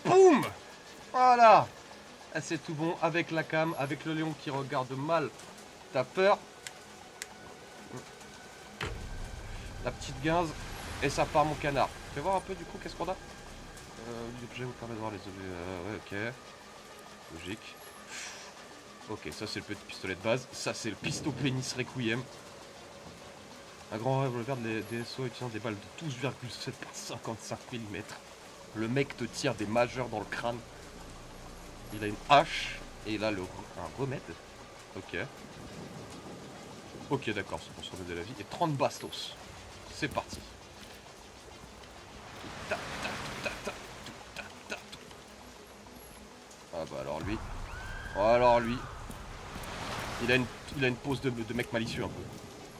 Boum. Voilà. Ah, c'est tout bon avec la cam, avec le lion qui regarde mal. T'as peur. La petite guinze. Et ça part mon canard. Fais voir un peu du coup, qu'est-ce qu'on a l'objet vous permet de voir les objets. Ouais, ok. Logique. Ok, ça c'est le petit pistolet de base. Ça c'est le pisto pénis requiem. Un grand revolver de DSO utilisant des balles de 12,7 par 55 mm. Le mec te tire des majeurs dans le crâne. Il a une hache. Et il a un remède. Ok. Ok, d'accord, c'est pour se remettre de la vie. Et 30 bastos. C'est parti. Ah bah alors lui. Oh alors lui. Il a une pose de mec malicieux un peu.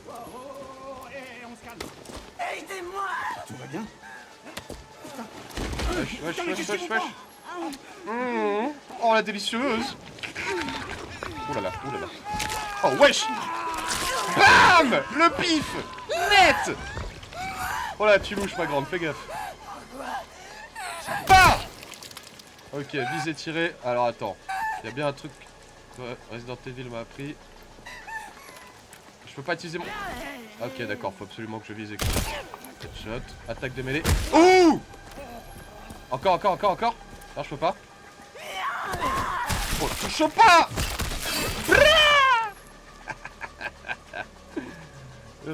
On se calme. Aidez-moi! Tout va bien? Wesh. Oh la délicieuse. Oulala. Oh wesh. Bam. Le pif. Net. Oh là tu louches ma grande, fais gaffe. Bah. Ok, visée tirée. Alors attends. Il y a bien un truc que Resident Evil m'a appris. Je peux pas utiliser mon... Ok d'accord, faut absolument que je vise. Headshot. Attaque de mêlée. Ouh. Encore. Non, je peux pas. Oh, touche pas.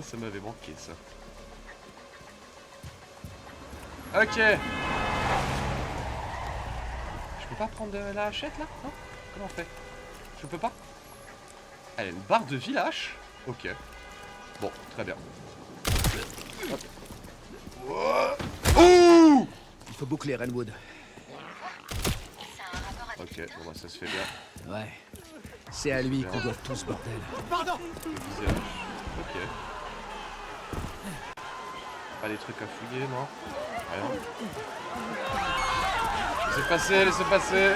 Ça m'avait manqué, ça. Ok. Je peux pas prendre la hachette, là? Non? Comment on fait? Je peux pas? Elle a une barre de vie, la hache? Ok. Bon, très bien. Hop. Ouh! Il faut boucler Renwood. Ok, bon bah ça se fait bien. Ouais. C'est à lui qu'on doit tout ce bordel. Pardon! Ok. Pas des trucs à fouiller, non? Rien. Laissez passer.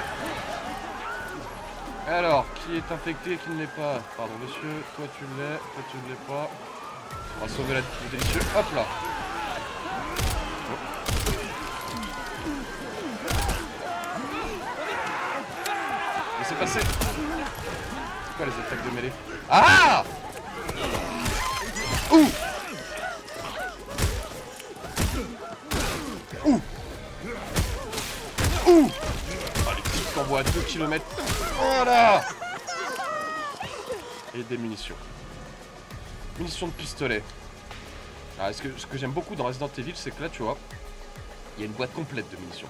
Alors, qui est infecté et qui ne l'est pas? Pardon, monsieur, toi tu l'es, toi tu ne l'es pas. On va sauver le délicieux. Hop là. Laissez passer. C'est quoi les attaques de mêlée? Ah! Ouh! Ah, les petits qui envoient à 2 km. Voilà! Et des munitions. Munitions de pistolet. Alors, ce que j'aime beaucoup dans Resident Evil, c'est que là, tu vois, il y a une boîte complète de munitions.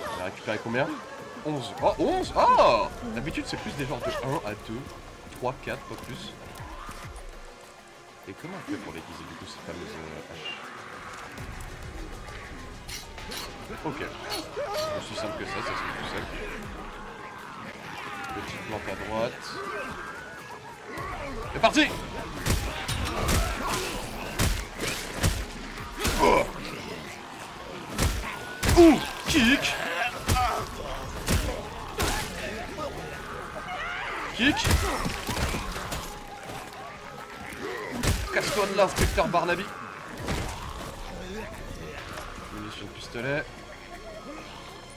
On a récupéré combien? 11. Oh, 11! Oh! D'habitude, c'est plus des genres de 1 à 2, 3, 4, pas plus. Et comment on fait pour aiguiser du coup ces fameuses haches? Ok. Aussi simple que ça se fait tout seul. Petite plante à droite. C'est parti! Oh. Ouh! Kick! Casse-toi de l'inspecteur Barnaby. Munitions de pistolet.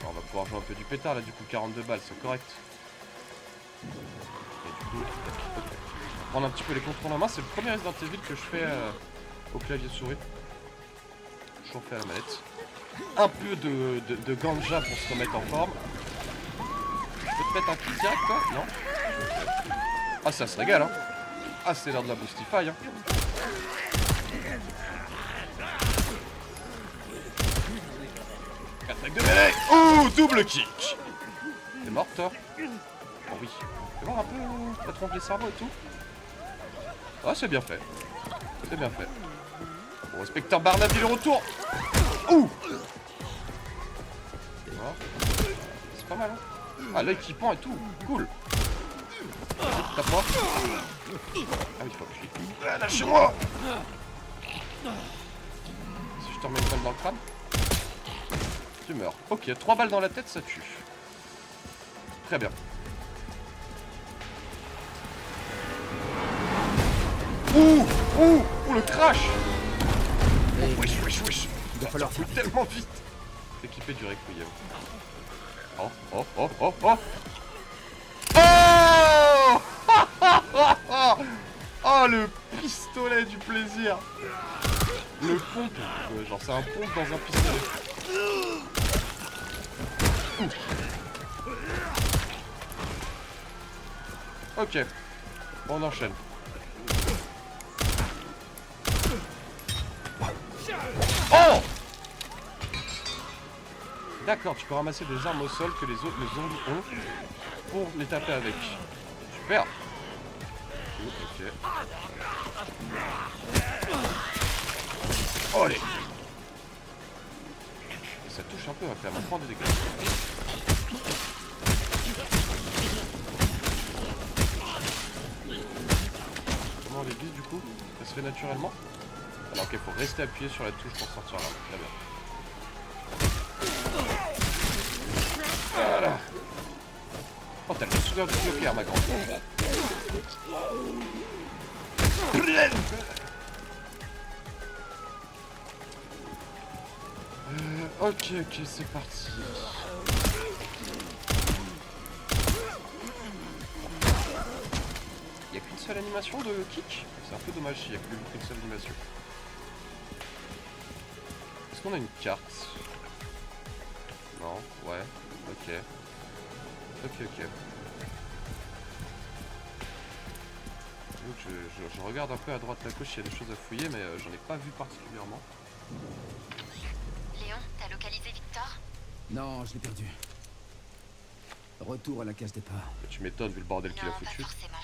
On va pouvoir jouer un peu du pétard là, du coup 42 balles, c'est correct. Et du coup, on va prendre un petit peu les contrôles en main. C'est le premier Resident Evil que je fais au clavier souris. Je suis fait à la manette. Un peu de ganja pour se remettre en forme. Je peux te mettre un petit direct toi? Non? Ah ça se régale hein. Ah c'est l'heure de la boostify hein. Attaque de mêlée. Ouh, double kick. T'es mort toi? Oh oui. Fais voir un peu la trompe les cerveaux et tout. Ah c'est bien fait. C'est bien fait. Bon, inspecteur Barnaby le retour. Ouh. C'est pas mal hein. Ah l'équipement et tout. Cool. Tape-moi. Ah oui, faut que je... Ah, lâchez-moi. Si je te remets une balle dans le crâne, tu meurs. Ok, 3 balles dans la tête, ça tue. Très bien. Ouh, le crash. Oh, wesh. Il va falloir tellement vite. équipé du Requiem. Oh, oh, oh, oh, oh. Oh. Oh, le pistolet du plaisir. Le pompe. Genre, c'est un pompe dans un pistolet. Ok. On enchaîne. Oh! D'accord, tu peux ramasser des armes au sol que les autres les zombies ont pour les taper avec. Super. Ok. Oh, allez. Et ça touche un peu, quand même. On prend des dégâts. Comment on les vise du coup? Ça se fait naturellement? Alors ok, faut rester appuyé sur la touche pour sortir là. Très bien. Voilà. Oh, t'as le soudeur du bloqueur, ma grande. Ok, c'est parti. Y'a qu'une seule animation de kick? C'est un peu dommage s'il y a qu'une seule animation. Est-ce qu'on a une carte? Non, ouais, ok. Ok. Donc je regarde un peu à droite à gauche s'il y a des choses à fouiller, mais j'en ai pas vu particulièrement. Léon, t'as localisé Victor? Non, je l'ai perdu. Retour à la case départ. Mais tu m'étonnes vu le bordel qu'il a Non, foutu. pas forcément.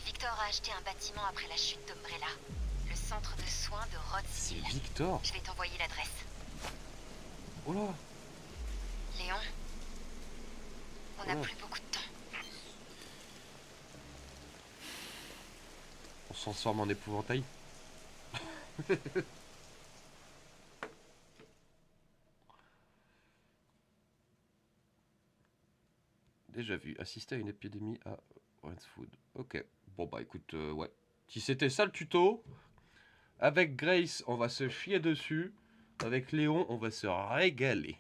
Victor a acheté un bâtiment après la chute d'Umbrella. Le centre de soins de C'est Rhodes. Victor. Je vais t'envoyer l'adresse. Oh là. Léon, on n'a Ouais. plus beaucoup de temps. On s'en sort en épouvantail. Déjà vu, assister à une épidémie à Westwood. Ok, bon bah écoute, ouais. Si c'était ça le tuto, avec Grace, on va se chier dessus. Avec Léon, on va se régaler.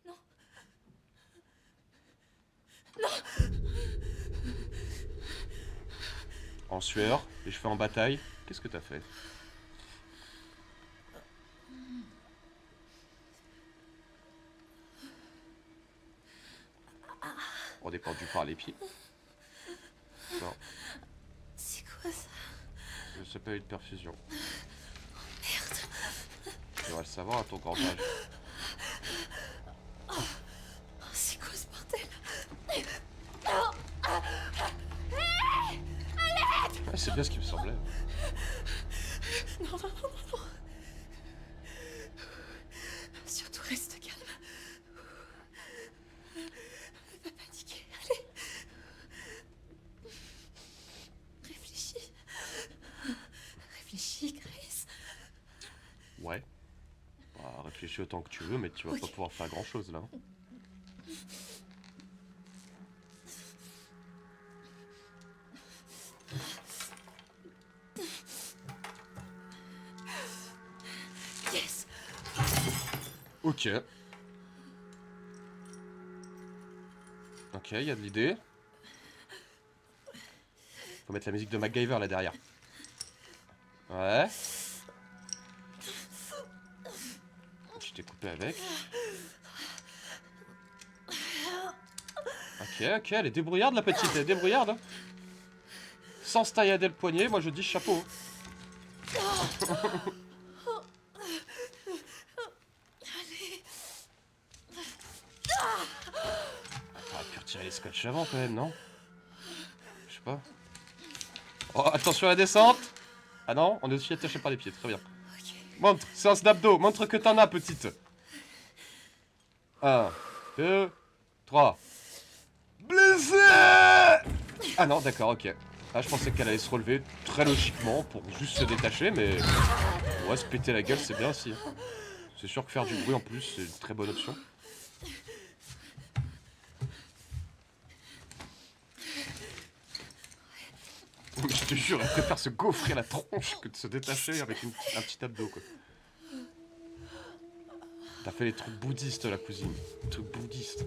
Non. Non. En sueur, les cheveux en bataille. Qu'est-ce que t'as fait? On est pendu par les pieds. Non, C'est quoi ça? ça s'appelle une perfusion. Merde. Tu devrais le savoir à ton grand âge. Oh, c'est quoi ce bordel? Ah, c'est bien ce qui me semblait. Non. Surtout reste calme. Ne pas paniquer. Allez. Réfléchis, Grace. Ouais. Bah, réfléchis autant que tu veux, mais tu vas pas pouvoir faire grand chose là. Yes. Ok. Ok, il y a de l'idée. Faut mettre la musique de MacGyver là derrière. Ouais. Je t'ai coupé avec. Ok, elle est débrouillarde la petite, elle est débrouillarde. Hein. Sans se taillader le poignet, moi je dis chapeau. T'aurais pu retirer les scotch avant quand même, non? Je sais pas. Oh, attention à la descente! Ah non, on est aussi attaché par les pieds, très bien. Montre, séance d'abdos, montre que t'en as, petite. 1, 2, 3. Blessé! Ah non, d'accord, ok. Ah, je pensais qu'elle allait se relever très logiquement pour juste se détacher, mais... Ouais, se péter la gueule, c'est bien aussi. C'est sûr que faire du bruit en plus, c'est une très bonne option. Je te jure, elle préfère se gaufrer la tronche que de se détacher avec un petit abdo, quoi. T'as fait les trucs bouddhistes, la cousine. Les trucs bouddhistes.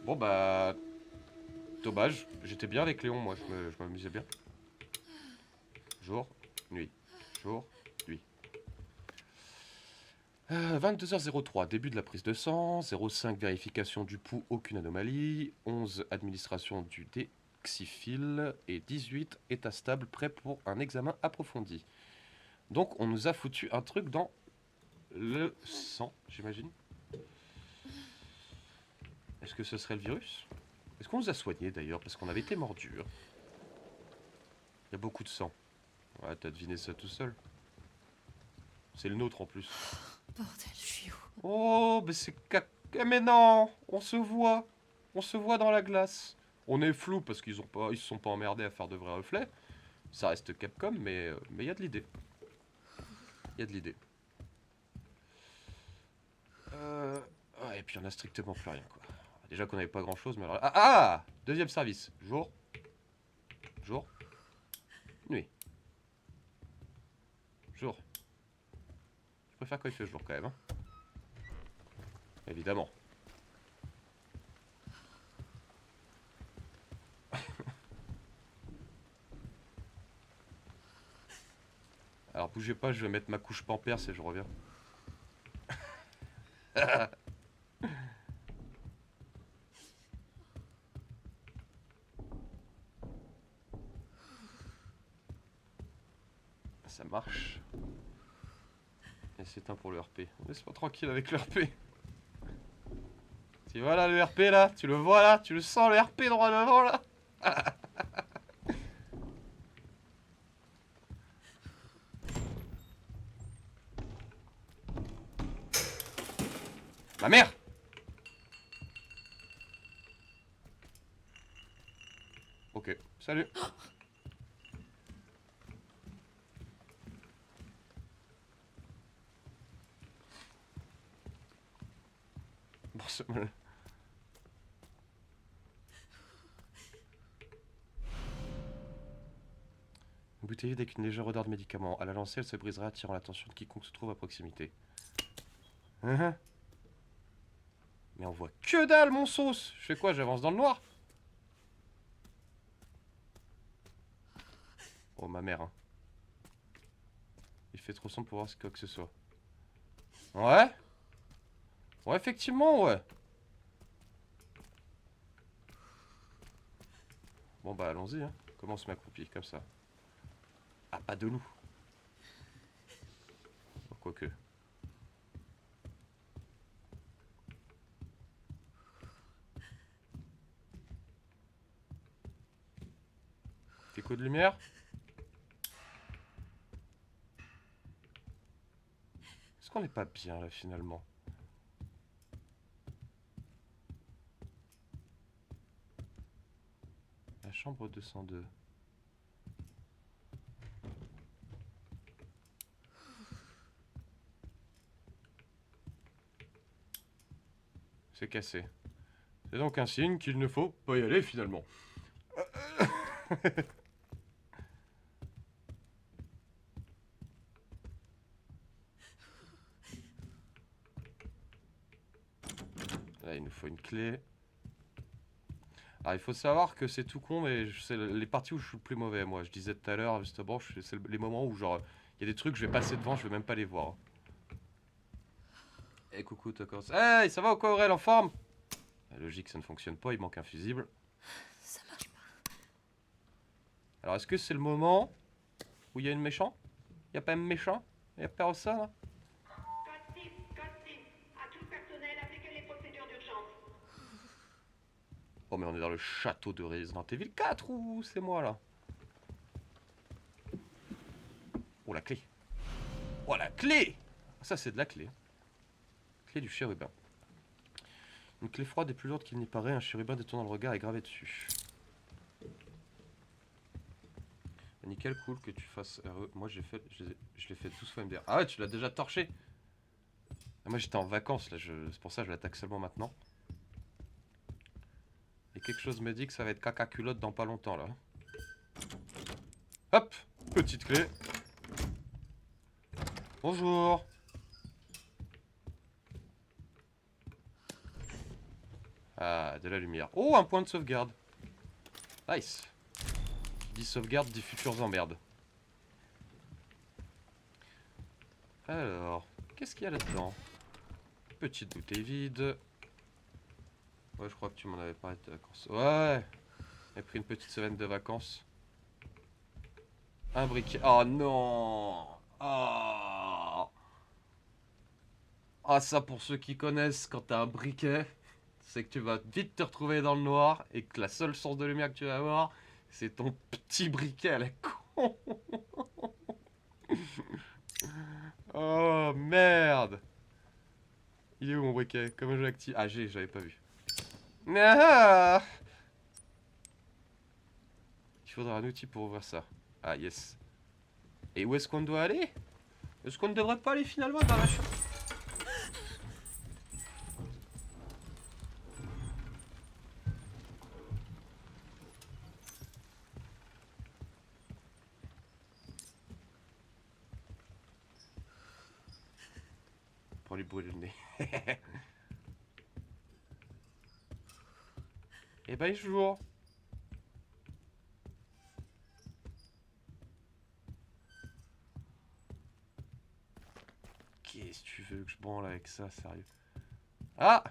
Bon bah... Dommage. J'étais bien avec Léon, moi. Je m'amusais bien. Jour, nuit. Jour, nuit. 22h03, début de la prise de sang. 05, vérification du pouls, aucune anomalie. 11, administration du Dexifil. Et 18, état stable, prêt pour un examen approfondi. Donc on nous a foutu un truc dans le sang, j'imagine. Est-ce que ce serait le virus? Est-ce qu'on nous a soignés d'ailleurs? Parce qu'on avait été mordus. Il y a beaucoup de sang. Ouais, t'as deviné ça tout seul. C'est le nôtre en plus. Bordel, je suis où? Oh, mais c'est caca. Mais non, on se voit. On se voit dans la glace. On est flou parce qu'ils se sont pas emmerdés à faire de vrais reflets. Ça reste Capcom, mais il y a de l'idée. Il y a de l'idée. Ouais, et puis on a strictement plus rien, quoi. Déjà qu'on avait pas grand chose, mais alors... Ah, deuxième service. Jour. Jour. Nuit. Jour. Je préfère quand il fait jour quand même. Hein. Évidemment. Alors bougez pas, je vais mettre ma couche pampers et je reviens. Ça marche. Et c'est un pour le RP. Laisse-moi tranquille avec le RP. Tu vois là le RP là? Tu le vois là? Tu le sens le RP droit devant là? Ma mère! Ok, salut. Bon, c'est mal. Une bouteille avec une légère odeur de médicament. À la lancer, elle se brisera, attirant l'attention de quiconque se trouve à proximité. Mais on voit que dalle, mon sauce! Je fais quoi? J'avance dans le noir? Oh, ma mère, hein. Il fait trop sombre pour voir quoi que ce soit. Ouais? Ouais, effectivement, ouais. Bon, bah, allons-y, hein. Comment on se met accroupi, comme ça? Ah, pas de loup. Oh, quoique. Petit coup de lumière? Est-ce qu'on n'est pas bien, là, finalement? La chambre 202. C'est cassé. C'est donc un signe qu'il ne faut pas y aller, finalement. Là, il nous faut une clé. Alors, il faut savoir que c'est tout con, mais c'est les parties où je suis le plus mauvais, moi. Je disais tout à l'heure, justement, c'est les moments où, genre, il y a des trucs, je vais passer devant, je vais même pas les voir. Eh, coucou, Tokos. Hey, ça va ou quoi, Aurel, en forme? La logique, ça ne fonctionne pas, il manque un fusible. Ça marche pas. Alors, est-ce que c'est le moment où il y a une méchant? Il y a pas même méchant? Il y a personne, là? À tout personnel, appliquez les procédures d'urgence. Oh, mais on est dans le château de Resident Evil 4 ou c'est moi, là? Oh, la clé. Oh, la clé! Ça, c'est de la clé. Clé du chérubin. Une clé froide est plus lourde qu'il n'y paraît. Un chérubin détournant le regard est gravé dessus. Nickel, cool que tu fasses RE. Moi, je l'ai fait 12 fois MDR. Ah ouais, tu l'as déjà torché? Ah, moi, j'étais en vacances, là. C'est pour ça que je l'attaque seulement maintenant. Et quelque chose me dit que ça va être caca culotte dans pas longtemps, là. Hop! Petite clé. Bonjour. Ah, de la lumière. Oh, un point de sauvegarde. Nice. Qui dit sauvegarde, dit futures emmerdes. Alors, qu'est-ce qu'il y a là-dedans? Petite bouteille vide. Ouais, je crois que tu m'en avais parlé de vacances. Ouais. J'ai pris une petite semaine de vacances. Un briquet. Oh non. Oh. Ah, ça, pour ceux qui connaissent, quand t'as un briquet, c'est que tu vas vite te retrouver dans le noir et que la seule source de lumière que tu vas avoir, c'est ton petit briquet à la con. Oh merde. Il est où mon briquet? Comment je l'active? Ah, j'avais pas vu. Ah, il faudra un outil pour ouvrir ça. Ah, yes. Et où est-ce qu'on doit aller? Est-ce qu'on ne devrait pas aller finalement dans la chambre? Pour lui brûler le nez. Et ben, jour. Qu'est-ce que tu veux que je branle avec ça, sérieux? Ah!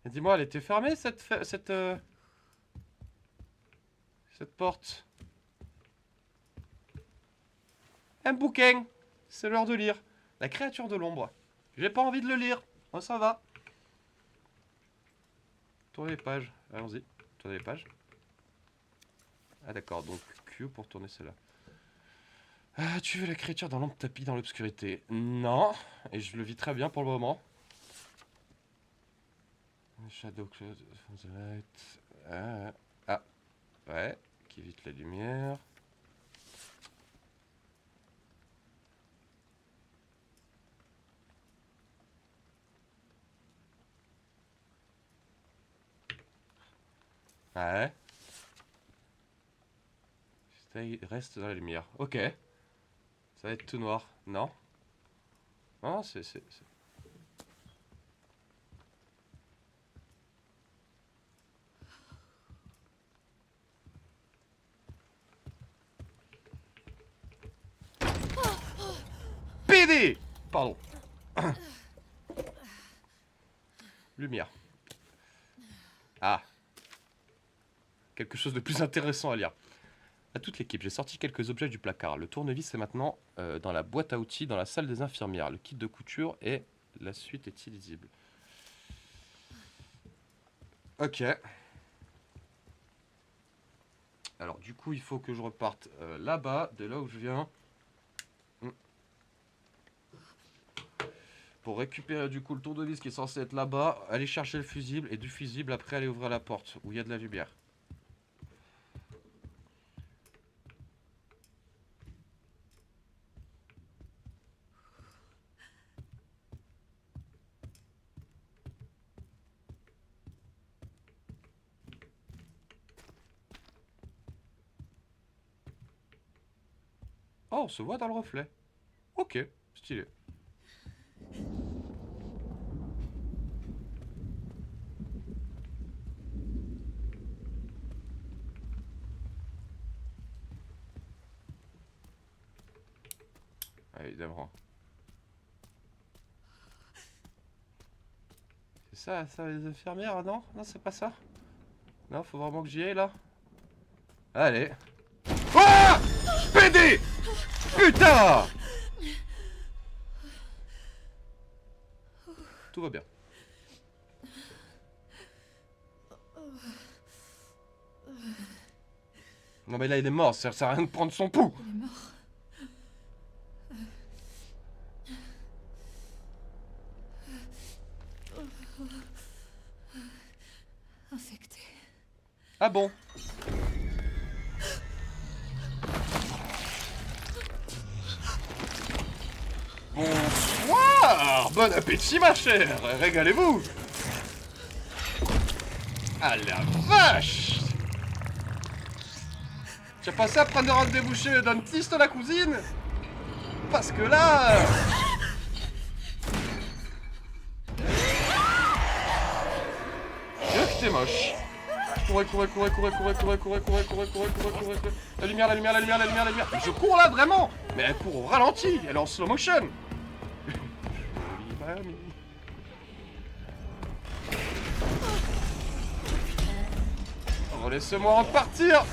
Dis-moi, elle était fermée cette porte. Un bouquin. C'est l'heure de lire. La créature de l'ombre. J'ai pas envie de le lire. Oh, ça va. Tournez les pages. Allons-y. Tournez les pages. Ah d'accord, donc Q pour tourner celle-là. Ah, tu veux la créature dans l'ombre tapis dans l'obscurité? Non. Et je le vis très bien pour le moment. Shadow Cloud from the light. Ah. Ouais. Qui évite la lumière. Ouais. Stay, reste dans la lumière. Ok. Ça va être tout noir. Non. Non, c'est... PD! Pardon. Lumière. Ah. Quelque chose de plus intéressant à lire. À toute l'équipe, j'ai sorti quelques objets du placard. Le tournevis est maintenant dans la boîte à outils dans la salle des infirmières. Le kit de couture et la suite est illisible. Ok. Alors du coup, il faut que je reparte là-bas, de là où je viens. Pour récupérer du coup le tournevis qui est censé être là-bas, aller chercher le fusible et du fusible après aller ouvrir la porte où il y a de la lumière. Oh, on se voit dans le reflet. Ok, stylé. Ah, évidemment. C'est ça les infirmières, non? Non, c'est pas ça? Non, faut vraiment que j'y aille là. Allez. Ah! PD! Putain! Tout va bien. Non mais là il est mort, ça sert à rien de prendre son pouls. Il est mort. Infecté. Ah bon? Bonsoir! Bon appétit ma chère! Régalez-vous! Ah la vache! Tu as passé à prendre un débouché d'un dentiste la cousine? parce que là... Dieu que t'es moche. Courez. La lumière. Je cours là, vraiment. Mais elle court au ralenti, elle est en slow motion. Jolie mamie. Oh, laissez-moi repartir.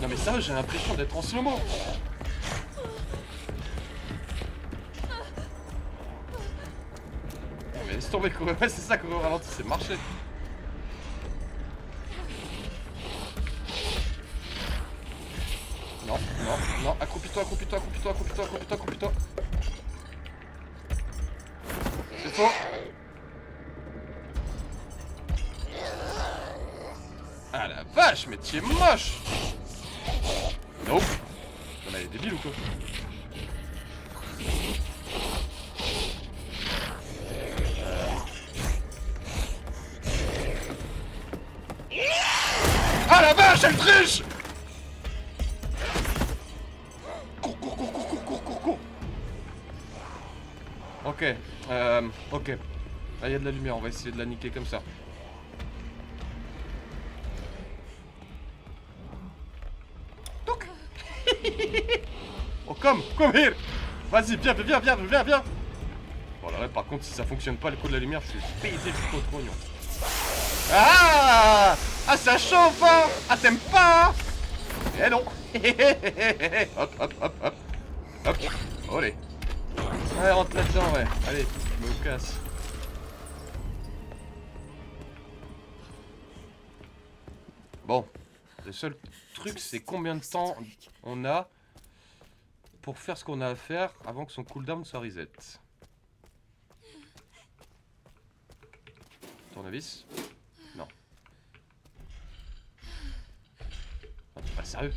Non mais ça, j'ai l'impression d'être en slow-mo. Non mais laisse tomber, courir. Ouais, c'est ça, courir au ralenti, c'est marcher. Non, accroupis-toi. C'est faux. Ah la vache, mais tu es moche. Nope. On a les débiles ou quoi? Ah la vache, elle triche. Cours. Ok, ok. Là, il y a de la lumière, on va essayer de la niquer comme ça. Donc. Oh, come here. Vas-y, viens. Bon, là, par contre, si ça fonctionne pas, le coup de la lumière, je suis pété jusqu'au trognon. Ah, ça chauffe, hein. Ah, t'aimes pas, hein. Eh non. Hop. Allez. Allez, rentre là-dedans, ouais. Allez, je me casse. Bon. Le seul truc, c'est combien de temps on a pour faire ce qu'on a à faire avant que son cooldown soit reset. Tournevis? Non. Non, t'es pas sérieux?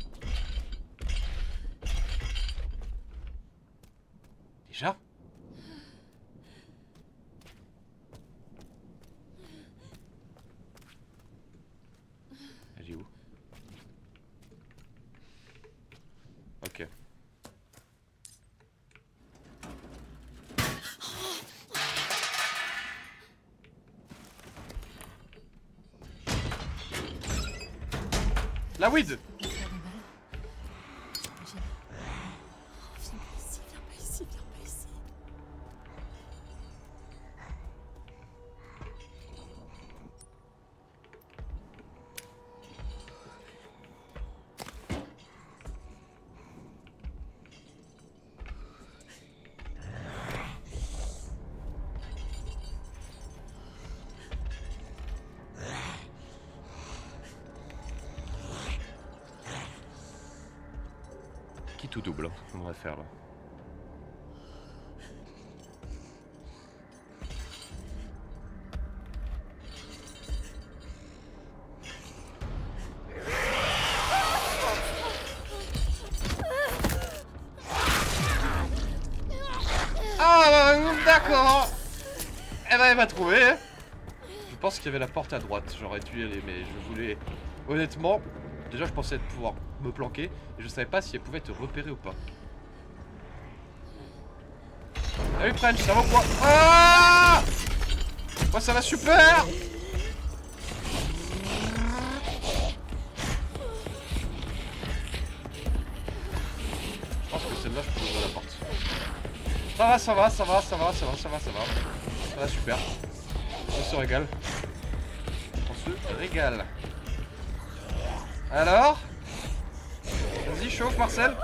Déjà? Elle est où? Ok. La weed! Qui tout double, hein, on va faire là. Ah d'accord. Eh ben elle va trouver. Hein. Je pense qu'il y avait la porte à droite, j'aurais dû y aller, mais je voulais... Honnêtement, déjà je pensais pouvoir me planquer, et je savais pas si elle pouvait te repérer ou pas. Salut French, ça va quoi? Ah! Moi ça va super! Je pense que celle-là je peux ouvrir la porte. Ça va super. On se régale. Alors? Vas-y, chauffe Marcel.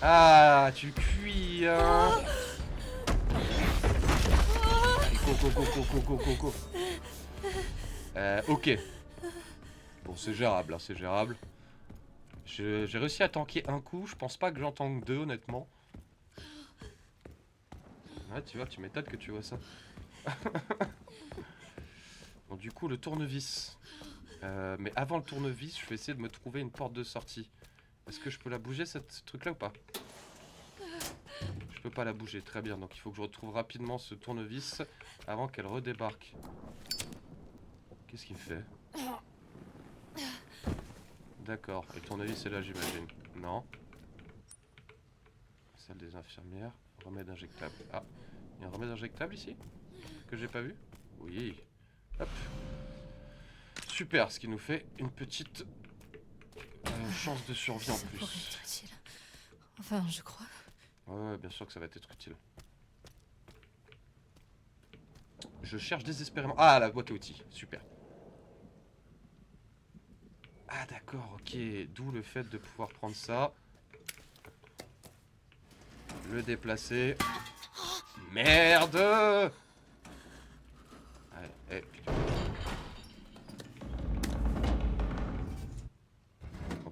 Ah, tu cuis, hein. Go. Ok. Bon, c'est gérable, hein, c'est gérable. J'ai réussi à tanker un coup, je pense pas que j'en tanque deux, honnêtement. Ouais, tu vois, tu m'étonnes que tu vois ça. Bon, du coup, le tournevis. Mais avant le tournevis, je vais essayer de me trouver une porte de sortie. Est-ce que je peux la bouger, ce truc-là, ou pas? Je peux pas la bouger, très bien. Donc il faut que je retrouve rapidement ce tournevis avant qu'elle redébarque. Qu'est-ce qu'il fait? D'accord. Et ton avis, c'est là, j'imagine. Non. Salle des infirmières. Remède injectable. Ah, il y a un remède injectable ici? Que j'ai pas vu? Oui. Hop. Super, ce qui nous fait une petite chance de survie en Ça pourrait plus. être utile. Enfin, je crois. Ouais, bien sûr que ça va être utile. Je cherche désespérément... Ah, la boîte à outils. Super. Ah, d'accord, ok. D'où le fait de pouvoir prendre ça. Le déplacer. Merde! Allez, putain.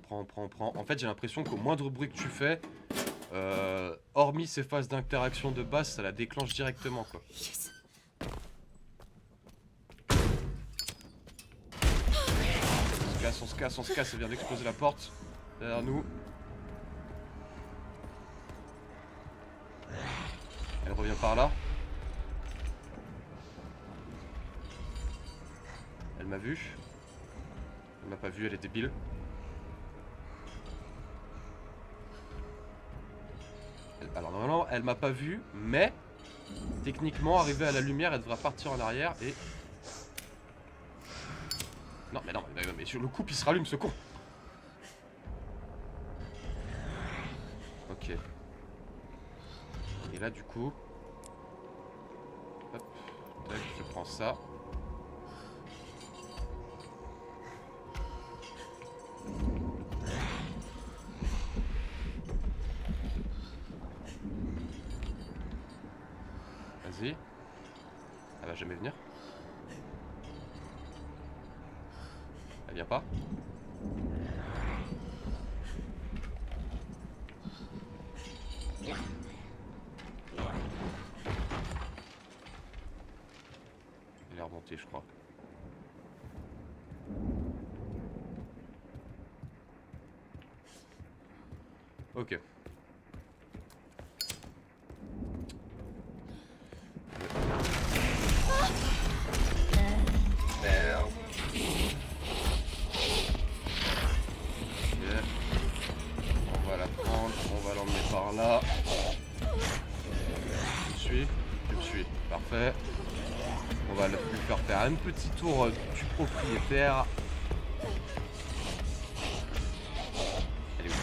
On prend. En fait, j'ai l'impression qu'au moindre bruit que tu fais, hormis ces phases d'interaction de base, ça la déclenche directement, quoi. Yes. On se casse, ça vient d'exploser la porte. Derrière nous. Elle revient par là. Elle m'a vu. Elle m'a pas vu, elle est débile. Alors normalement, elle m'a pas vu, mais techniquement, arrivée à la lumière, elle devra partir en arrière et... Non, mais sur le coup, il se rallume, ce con. Ok. Et là, du coup... Hop, tac, je prends ça. Vas-y. Elle va jamais venir. Elle vient pas. Elle est remontée, je crois. Ok. On va la prendre, on va l'emmener par là. Tu me suis, parfait. On va lui faire faire un petit tour du propriétaire. Elle est où?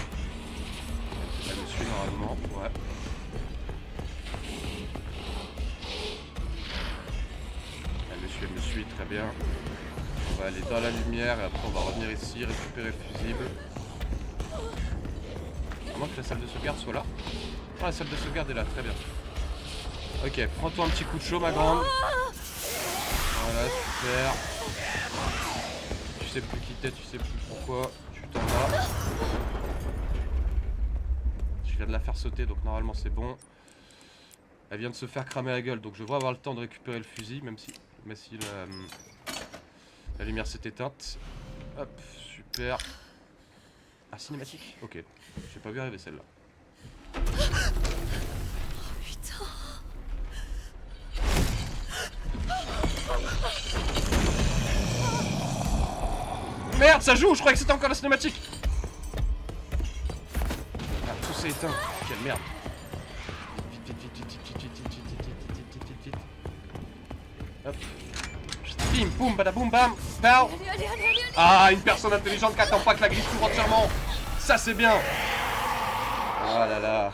Elle me suit normalement, ouais. Elle me suit, très bien. On va aller dans la lumière et après on va revenir ici, récupérer le fusible. À moins que la salle de sauvegarde soit là. Ah, la salle de sauvegarde est là, très bien. Ok, prends-toi un petit coup de chaud, ma grande. Voilà, super. Tu sais plus qui t'es, tu sais plus pourquoi. Tu t'en vas. Je viens de la faire sauter, donc normalement c'est bon. Elle vient de se faire cramer la gueule, donc je devrais avoir le temps de récupérer le fusil, même si la lumière s'est éteinte. Hop, super. Ah, cinématique. Ok, j'ai pas vu arriver celle-là. Putain. Merde, ça joue, je croyais que c'était encore la cinématique. Ah, tout s'est éteint. Quelle merde. Vite. Hop. Bim, boum, badaboum, bam. Pow. Allez. Ah, une personne intelligente qui attend pas que la grille s'ouvre entièrement. Ça, c'est bien. Oh là là.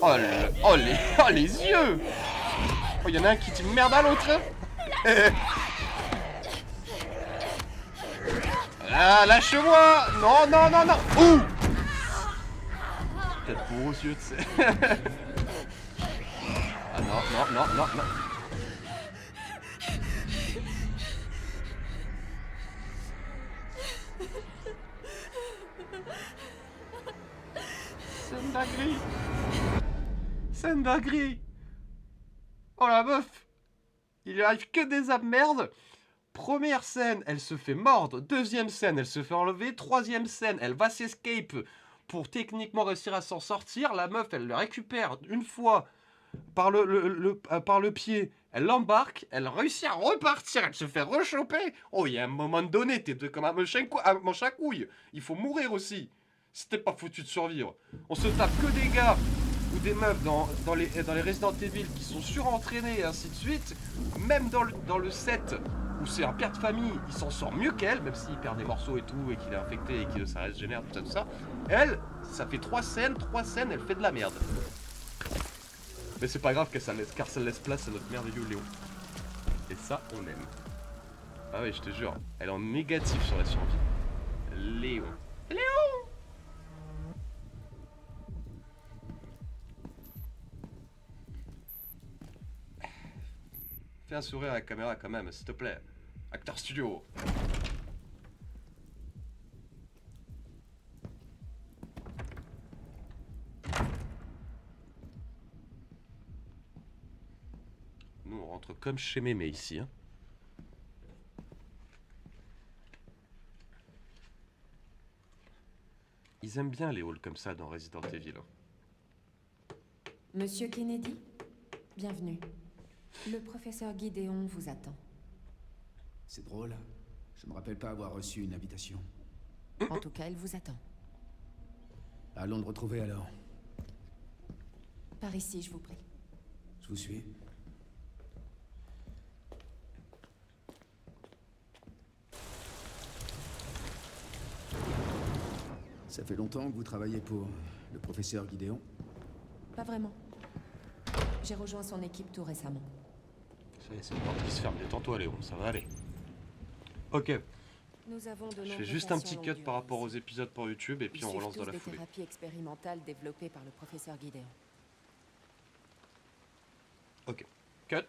Oh les yeux. Oh, y'en a un qui dit merde à l'autre. Ah, lâche-moi. Non. Ouh. Peut-être beau aux yeux, tu sais. Ah non. C'est une dinguerie. Oh la meuf. Il lui arrive que des merde. Première scène, elle se fait mordre. Deuxième scène, elle se fait enlever. Troisième scène, elle va s'escape pour techniquement réussir à s'en sortir. La meuf, elle le récupère une fois par le pied. Elle l'embarque, elle réussit à repartir, elle se fait rechoper. Oh, il y a un moment donné, comme un manche à couille. Il faut mourir aussi. C'était pas foutu de survivre. On se tape que des gars ou des meufs dans les Resident Evil qui sont surentraînés et ainsi de suite. Même dans le set où c'est un père de famille, il s'en sort mieux qu'elle, même s'il perd des morceaux et tout, et qu'il est infecté et que ça régénère, tout ça. Elle, ça fait 3 scènes, elle fait de la merde. Mais c'est pas grave car ça laisse place à notre merveilleux Léon. Et ça, on aime. Ah oui, je te jure, elle est en négatif sur la survie. Léon. Léon! Fais un sourire à la caméra quand même, s'il te plaît. Acteur studio. Nous, on rentre comme chez Mémé ici. Hein. Ils aiment bien les halls comme ça dans Resident Evil. Hein. Monsieur Kennedy, bienvenue. Le professeur Gideon vous attend. C'est drôle. Je me rappelle pas avoir reçu une invitation. En tout cas, il vous attend. Allons le retrouver alors. Par ici, je vous prie. Je vous suis. Ça fait longtemps que vous travaillez pour le professeur Gideon? Pas vraiment. J'ai rejoint son équipe tout récemment. Ça y est, c'est une porte qui se ferme. Détends-toi, Léon, ça va aller. Ok, Nous avons de je fais nombreux juste un patients petit longue cut durée par rapport aux ici. épisodes pour YouTube et puis Ils on suivent relance dans tous la des foulée. thérapies expérimentales développées par le professeur Gideon. Ok, cut.